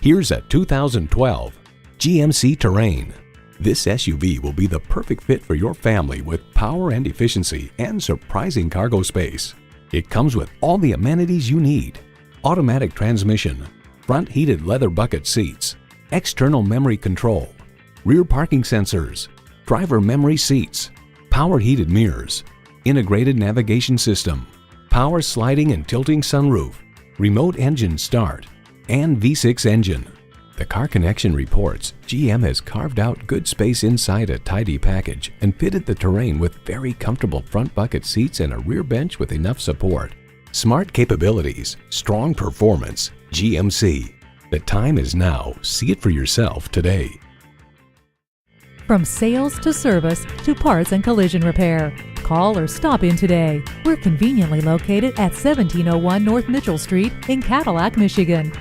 Here's a 2012 GMC Terrain. This SUV will be the perfect fit for your family with power and efficiency and surprising cargo space. It comes with all the amenities you need: automatic transmission, front heated leather bucket seats, external memory control, rear parking sensors, driver memory seats, power heated mirrors, integrated navigation system, power sliding and tilting sunroof, remote engine start, and V6 engine. The Car Connection reports GM has carved out good space inside a tidy package and fitted the Terrain with very comfortable front bucket seats and a rear bench with enough support. Smart capabilities, strong performance, GMC. The time is now. See it for yourself today. From sales to service to parts and collision repair, call or stop in today. We're conveniently located at 1701 North Mitchell Street in Cadillac, Michigan.